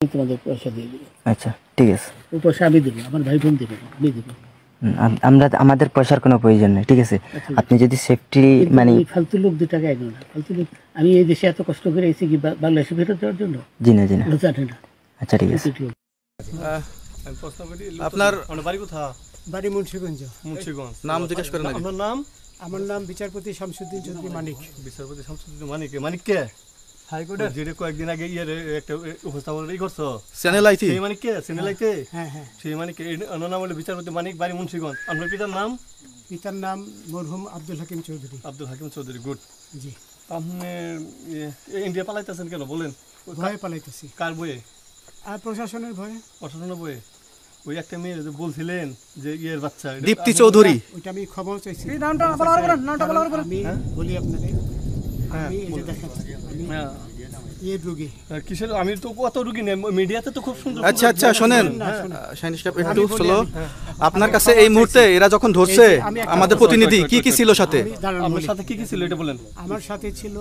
তোমাদের পয়সা দিয়ে দেবো। আচ্ছা ঠিক আছে, ও পয়সা আমি দেবো, আমার ভাই বোন দেবে না, আমি দেবো। আমরা আমাদের পয়সার কোনো প্রয়োজন নেই, ঠিক আছে। আপনি যদি সেফটি মানে ফালতু লোক 2 টাকা এনো না, ফালতু লোক। আমি এই দেশে এত কষ্ট করে এসেছি কি বাংলাদেশে ফেরত দেওয়ার জন্য? জি না জি না। জানে না। আচ্ছা ঠিক আছে। আপনার বাড়ি কোথায়? বাড়ি মুন্সিগঞ্জ। মুন্সিগঞ্জ। নাম জিজ্ঞেস করেন। আপনার নাম? আমার নাম বিচারপতি শামসুদ্দিন চৌধুরী মানিক। বিচারপতি শামসুদ্দিন মানিক। মানিক কে? হাইকোর্টের যেটা কয়েকদিন আগে একটা উপস্থাপন করছো চ্যানেল আইতে। সেই মানিক কে? চ্যানেল আইতে? হ্যাঁ হ্যাঁ। সেই মানিক নাম হলো বিচারপতি মানিক, বাড়ি মুন্সিগঞ্জ। আপনার পিতার নাম? পিতার নাম মরহুম আব্দুল হাকিম চৌধুরী। আব্দুল হাকিম চৌধুরী। গুড। জি। আপনি ইন্ডিয়া পালাইতেছেন কেন বলেন? ভয়ে পালাইতেছি। কার বয়ে? আর প্রশাসনের ভয়ে। প্রশাসনের বয়ে? ওই একটা মেয়ে যে বলছিলেন যে ইয়ের বাচ্চা দীপ্তি চৌধুরী, ওইটা আমি খবর চাইছি। নামটা বলার আমি বলি আপনাদের, আমি এই যে দেখেন আমি রোগী। কিসের? আমি তো কত রুগী নেই, মিডিয়াতে তো খুব সুন্দর। আচ্ছা আচ্ছা শোনেন শাহিন সাহেব, একটু স্লো। আপনার কাছে এই মুহূর্তে এরা যখন ধরছে আমাদের প্রতিনিধি কি কি ছিল সাথে? আপনার সাথে কি কি ছিল এটা বলেন। আমার সাথে ছিল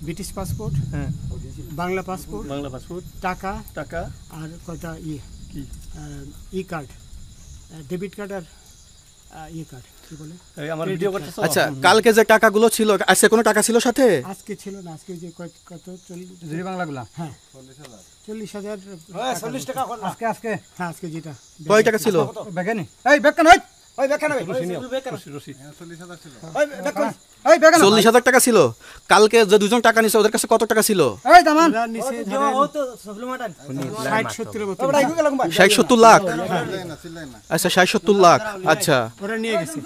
ব্রিটিশ পাসপোর্ট, হ্যাঁ বাংলা পাসপোর্ট, বাংলা পাসপোর্ট, টাকা টাকা আর কয়টা কি ই কার্ড, ডেবিট কার্ড আর ই কার্ড কি বলে এই আমার ভিডিও করতেছো। আচ্ছা কালকে যে টাকাগুলো ছিল, আজকে কোনো টাকা ছিল সাথে? আজকে ছিল না, আজকে যে কত 40 বাংলাগুলা। হ্যাঁ 40,000 40 টাকা আজকে আজকে। হ্যাঁ আজকে যেটা কয় টাকা ছিল? ব্যাগেনি এই ব্যাগ কেন? ওই ব্যাগ কেন? রশি 40,000 টাকা ছিল। কালকে যে দুজন টাকা নিছে ওদের কাছে কত টাকা ছিল? এই দামান নিচে 60-70 মতো 60-70 লাখ। আচ্ছা 60-70 লাখ। আচ্ছা ওরা নিয়ে গেছে।